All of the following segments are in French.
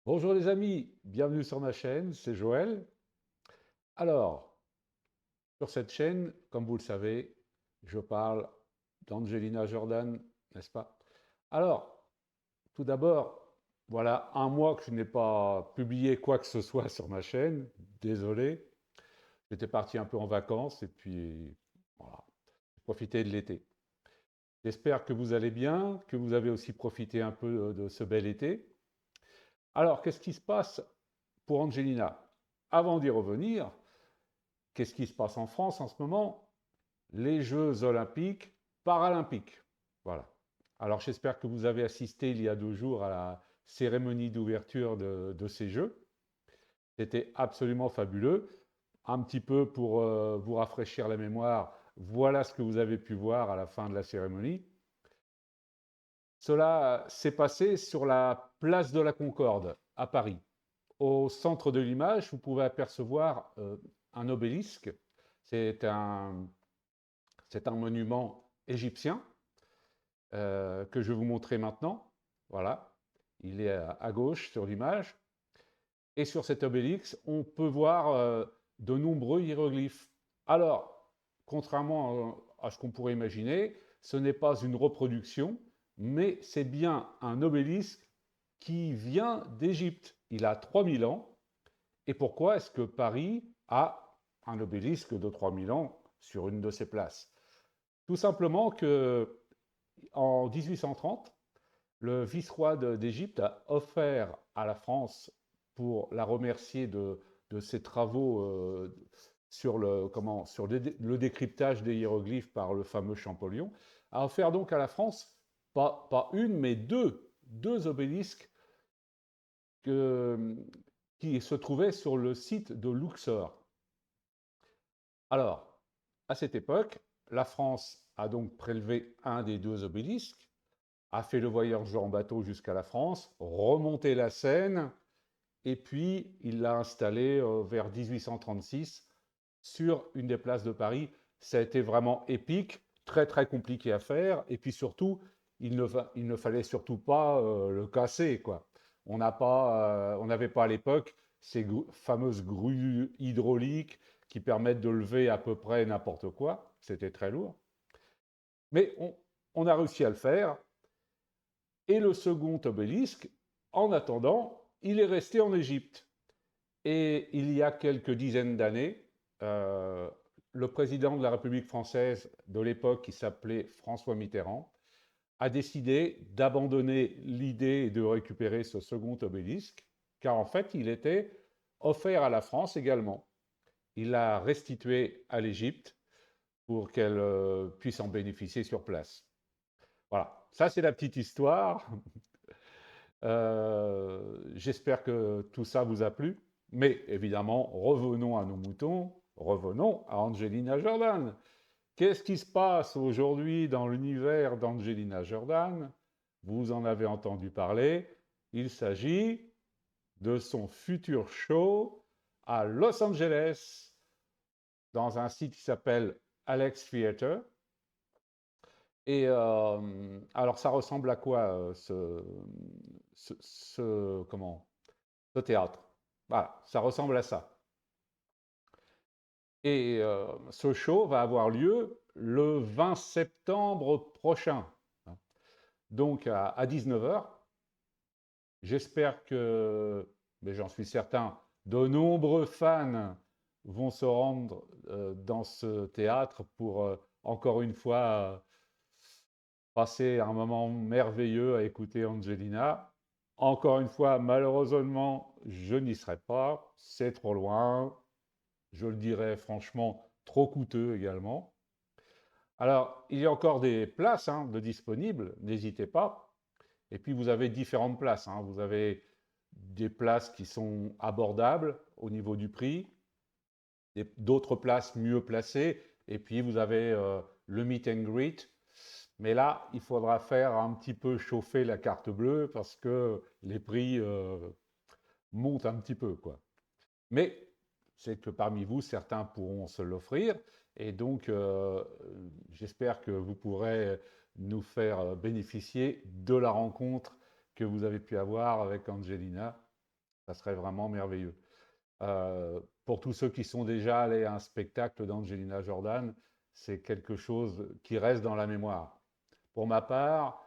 Bonjour les amis, bienvenue sur ma chaîne, c'est Joël. Alors, sur cette chaîne, comme vous le savez, je parle d'Angelina Jordan, n'est-ce pas? Alors, tout d'abord, voilà un mois que je n'ai pas publié quoi que ce soit sur ma chaîne, désolé. J'étais parti un peu en vacances et puis voilà, j'ai profité de l'été. J'espère que vous allez bien, que vous avez aussi profité un peu de ce bel été. Alors, qu'est-ce qui se passe pour Angelina? Avant d'y revenir, qu'est-ce qui se passe en France en ce moment? Les Jeux olympiques, paralympiques. Voilà. Alors j'espère que vous avez assisté il y a 2 jours à la cérémonie d'ouverture de ces Jeux. C'était absolument fabuleux. Un petit peu pour vous rafraîchir la mémoire, voilà ce que vous avez pu voir à la fin de la cérémonie. Cela s'est passé sur la place de la Concorde à Paris. Au centre de l'image, vous pouvez apercevoir un obélisque. C'est un, c'est un monument égyptien que je vais vous montrer maintenant. Voilà, il est à gauche sur l'image. Et sur cet obélisque, on peut voir de nombreux hiéroglyphes. Alors, contrairement à ce qu'on pourrait imaginer, ce n'est pas une reproduction, mais c'est bien un obélisque qui vient d'Égypte. Il a 3000 ans. Et pourquoi est-ce que Paris a un obélisque de 3000 ans sur une de ses places? Tout simplement que en 1830, le vice-roi d'Égypte a offert à la France, pour la remercier de ses travaux sur le décryptage des hiéroglyphes par le fameux Champollion, a offert donc à la France, pas une, mais deux obélisques que- qui se trouvaient sur le site de Luxor. Alors, à cette époque, la France a donc prélevé un des deux obélisques, a fait le voyage en bateau jusqu'à la France, remonté la Seine, et puis il l'a installé vers 1836 sur une des places de Paris. Ça a été vraiment épique, très très compliqué à faire, et puis surtout, il ne fallait surtout pas le casser, quoi. On n'avait pas à l'époque ces fameuses grues hydrauliques qui permettent de lever à peu près n'importe quoi. C'était très lourd. Mais on a réussi à le faire. Et le second obélisque, en attendant, il est resté en Égypte. Et il y a quelques dizaines d'années, euh, le président de la République française de l'époque, qui s'appelait François Mitterrand, a décidé d'abandonner l'idée de récupérer ce second obélisque, car en fait, il était offert à la France également. Il l'a restitué à l'Égypte pour qu'elle puisse en bénéficier sur place. Voilà, ça c'est la petite histoire. J'espère que tout ça vous a plu. Mais évidemment, revenons à nos moutons, revenons à Angelina Jordan. Qu'est-ce qui se passe aujourd'hui dans l'univers d'Angelina Jordan? Vous en avez entendu parler. Il s'agit de son futur show à Los Angeles, dans un site qui s'appelle Alex Theater. Et alors, ça ressemble à quoi comment, ce théâtre? Voilà, ça ressemble à ça. Et ce show va avoir lieu le 20 septembre prochain, donc à 19 heures. J'espère que, mais j'en suis certain, de nombreux fans vont se rendre dans ce théâtre pour, encore une fois, passer un moment merveilleux à écouter Angelina. Encore une fois, malheureusement, je n'y serai pas, c'est trop loin, je le dirais franchement, trop coûteux également. Alors, il y a encore des places de disponibles, n'hésitez pas. Et puis, vous avez différentes places. Vous avez des places qui sont abordables au niveau du prix, d'autres places mieux placées, et puis vous avez le meet and greet. Mais là, il faudra faire un petit peu chauffer la carte bleue parce que les prix montent un petit peu, quoi. Mais c'est que parmi vous, certains pourront se l'offrir. Et donc, j'espère que vous pourrez nous faire bénéficier de la rencontre que vous avez pu avoir avec Angelina. Ça serait vraiment merveilleux. Pour tous ceux qui sont déjà allés à un spectacle d'Angelina Jordan, c'est quelque chose qui reste dans la mémoire. Pour ma part,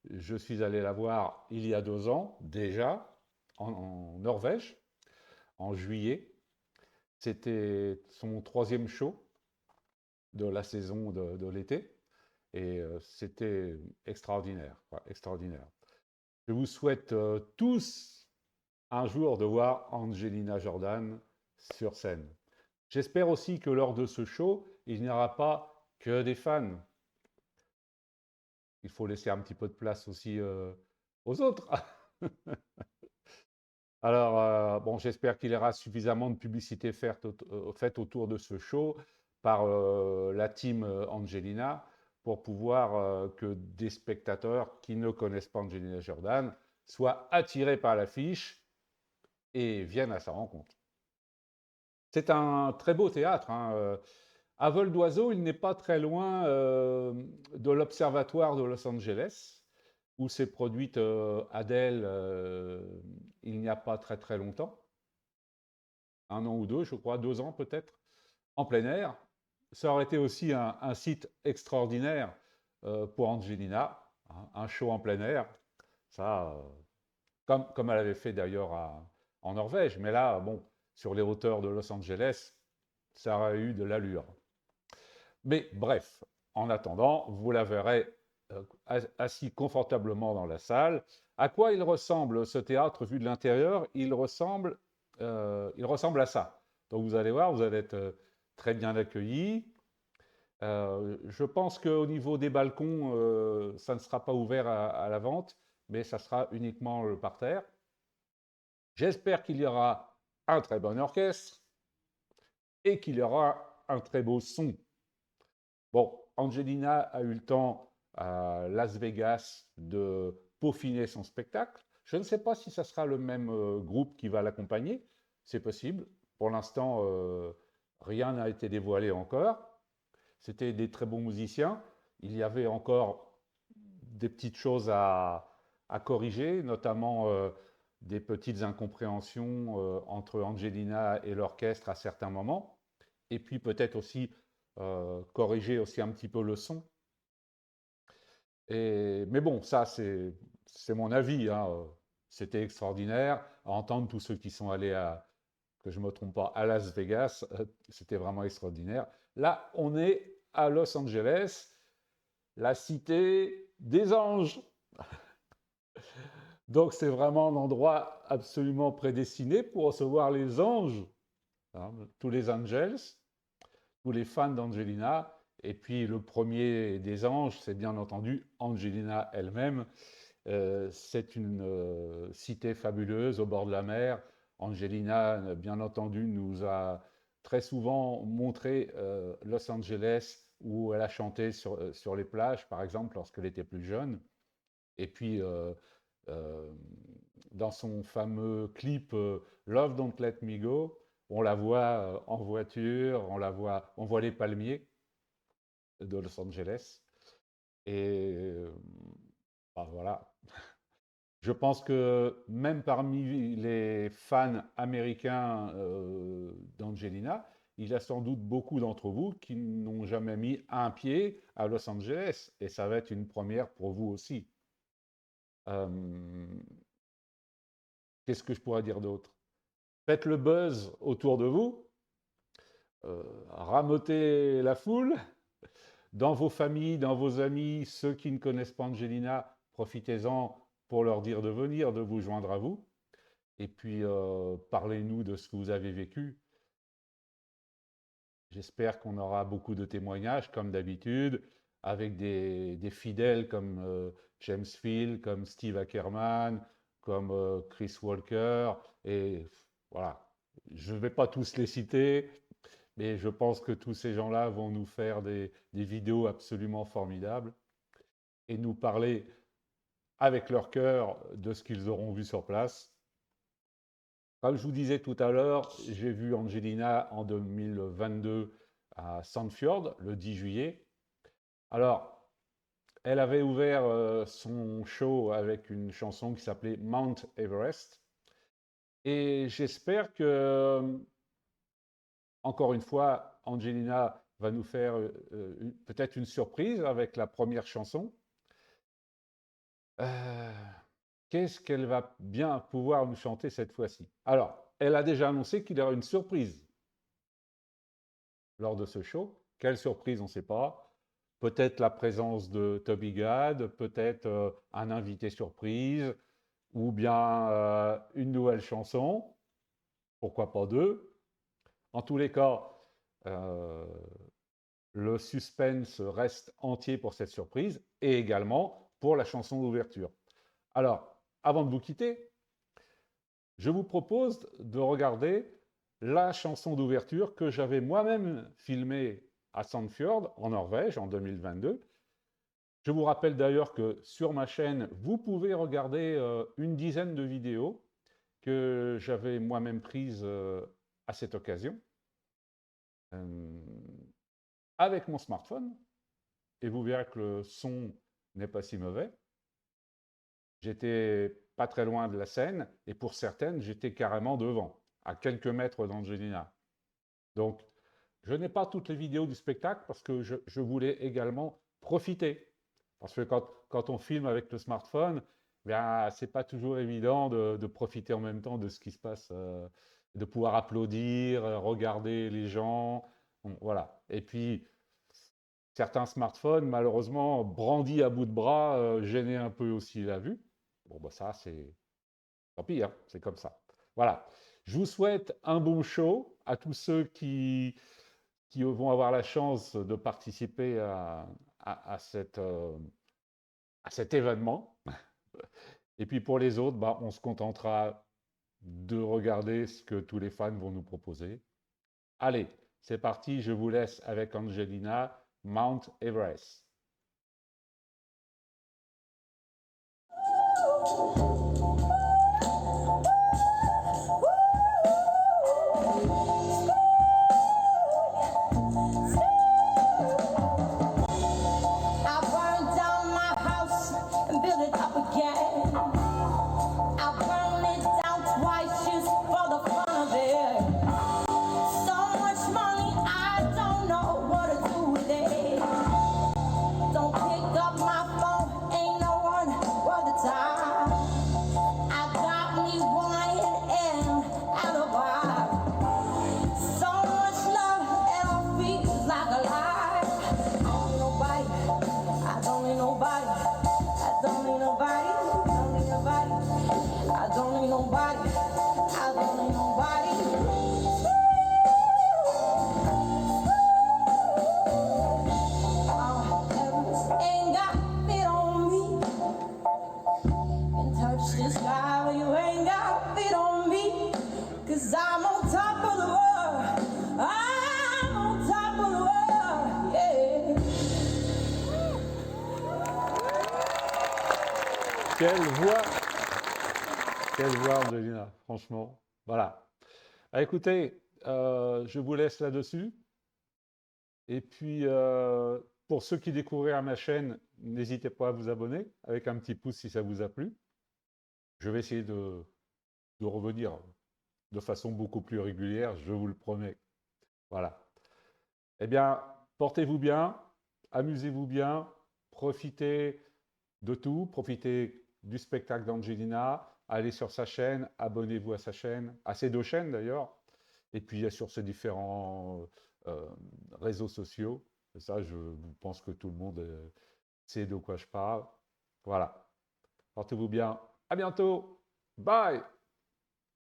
je suis allé la voir il y a 2 ans déjà, en Norvège, en juillet. C'était son troisième show de la saison de l'été. Et c'était extraordinaire, quoi, extraordinaire. Je vous souhaite tous un jour de voir Angelina Jordan sur scène. J'espère aussi que lors de ce show, il n'y aura pas que des fans. Il faut laisser un petit peu de place aussi aux autres. Alors, bon, j'espère qu'il y aura suffisamment de publicité faite autour de ce show par la team Angelina pour pouvoir que des spectateurs qui ne connaissent pas Angelina Jordan soient attirés par l'affiche et viennent à sa rencontre. C'est un très beau théâtre, hein. À vol d'oiseau, il n'est pas très loin de l'Observatoire de Los Angeles, où s'est produite Adele il n'y a pas très très longtemps, 1 an ou 2, je crois, 2 ans peut-être, en plein air. Ça aurait été aussi un site extraordinaire pour Angelina, hein, un show en plein air, ça, comme elle avait fait d'ailleurs en Norvège, mais là, bon, sur les hauteurs de Los Angeles, ça aurait eu de l'allure. Mais bref, en attendant, vous la verrez assis confortablement dans la salle. À quoi il ressemble ce théâtre vu de l'intérieur? Il ressemble à ça. Donc vous allez voir, vous allez être très bien accueillis. Je pense qu'au niveau des balcons, ça ne sera pas ouvert à la vente, mais ça sera uniquement le parterre. J'espère qu'il y aura un très bon orchestre et qu'il y aura un très beau son. Bon, Angelina a eu le temps à Las Vegas de peaufiner son spectacle. Je ne sais pas si ça sera le même groupe qui va l'accompagner. C'est possible. Pour l'instant, rien n'a été dévoilé encore. C'était des très bons musiciens. Il y avait encore des petites choses à corriger, notamment des petites incompréhensions entre Angelina et l'orchestre à certains moments. Et puis peut-être aussi corriger aussi un petit peu le son. Mais bon, ça c'est mon avis, hein. C'était extraordinaire. À entendre tous ceux qui sont allés que je ne me trompe pas, à Las Vegas, c'était vraiment extraordinaire. Là, on est à Los Angeles, la cité des anges. Donc c'est vraiment l'endroit absolument prédestiné pour recevoir les anges, hein, tous les angels, tous les fans d'Angelina. Et puis le premier des anges, c'est bien entendu Angelina elle-même. C'est une cité fabuleuse au bord de la mer. Angelina, bien entendu, nous a très souvent montré Los Angeles où elle a chanté sur les plages, par exemple, lorsqu'elle était plus jeune. Et puis, euh, dans son fameux clip Love Don't Let Me Go, on la voit en voiture, on voit les palmiers de Los Angeles. Et bah, voilà. Je pense que même parmi les fans américains d'Angelina, il y a sans doute beaucoup d'entre vous qui n'ont jamais mis un pied à Los Angeles. Et ça va être une première pour vous aussi. Euh, Qu'est-ce que je pourrais dire d'autre? Faites le buzz autour de vous, rameutez la foule, dans vos familles, dans vos amis, ceux qui ne connaissent pas Angelina, profitez-en pour leur dire de venir, de vous joindre à vous. Et puis, parlez-nous de ce que vous avez vécu. J'espère qu'on aura beaucoup de témoignages, comme d'habitude, avec des fidèles comme James Field, comme Steve Ackerman, comme Chris Walker. Et voilà, je ne vais pas tous les citer, mais je pense que tous ces gens-là vont nous faire des vidéos absolument formidables et nous parler avec leur cœur de ce qu'ils auront vu sur place. Comme je vous disais tout à l'heure, j'ai vu Angelina en 2022 à Sandfjord, le 10 juillet. Alors, elle avait ouvert son show avec une chanson qui s'appelait Mount Everest. Et j'espère que, encore une fois, Angelina va nous faire peut-être une surprise avec la première chanson. Euh, Qu'est-ce qu'elle va bien pouvoir nous chanter cette fois-ci? Alors, elle a déjà annoncé qu'il y aura une surprise lors de ce show. Quelle surprise, on ne sait pas. Peut-être la présence de Toby Gad, peut-être un invité surprise, ou bien une nouvelle chanson, pourquoi pas deux. En tous les cas, euh, le suspense reste entier pour cette surprise et également pour la chanson d'ouverture. Alors, avant de vous quitter, je vous propose de regarder la chanson d'ouverture que j'avais moi-même filmée à Sandfjord, en Norvège, en 2022. Je vous rappelle d'ailleurs que sur ma chaîne, vous pouvez regarder une dizaine de vidéos que j'avais moi-même prises à cette occasion euh, avec mon smartphone. Et vous verrez que le son n'est pas si mauvais. J'étais pas très loin de la scène et pour certaines, j'étais carrément devant, à quelques mètres d'Angelina. Donc, je n'ai pas toutes les vidéos du spectacle parce que je voulais également profiter. Parce que quand on filme avec le smartphone, ben, c'est pas toujours évident de profiter en même temps de ce qui se passe, de pouvoir applaudir, regarder les gens. Bon, voilà. Et puis, certains smartphones, malheureusement, brandis à bout de bras, gênaient un peu aussi la vue. Bon, bah ça, c'est tant pis, hein, c'est comme ça. Voilà. Je vous souhaite un bon show à tous ceux qui vont avoir la chance de participer à cet événement. Et puis pour les autres, bah, on se contentera de regarder ce que tous les fans vont nous proposer. Allez, c'est parti, je vous laisse avec Angelina, Mount Everest. I burned down my house and built it up again. I burned it down twice just for the fun of it. So much money, I don't know what to do with it. Don't pick up my phone, ain't no one worth the time. I got me wine and alibi. So much love and it feels like a lie. I don't need nobody. I don't need nobody. I don't need nobody. I don't need nobody. Everest ain't got fit on me. Can touch the sky, but you ain't got fit on me. 'Cause I'm on top of the world. I'm on top of the world. Yeah. Quelle voix, Angelina, franchement. Voilà. Ah, écoutez, je vous laisse là-dessus. Et puis, pour ceux qui découvrirent ma chaîne, n'hésitez pas à vous abonner avec un petit pouce si ça vous a plu. Je vais essayer de revenir de façon beaucoup plus régulière, je vous le promets. Voilà. Eh bien, portez-vous bien, amusez-vous bien, profitez de tout, profitez du spectacle d'Angelina, allez sur sa chaîne, abonnez-vous à sa chaîne, à ses deux chaînes d'ailleurs, et puis sur ses différents réseaux sociaux. Et ça, je pense que tout le monde sait de quoi je parle. Voilà. Portez-vous bien. À bientôt. Bye.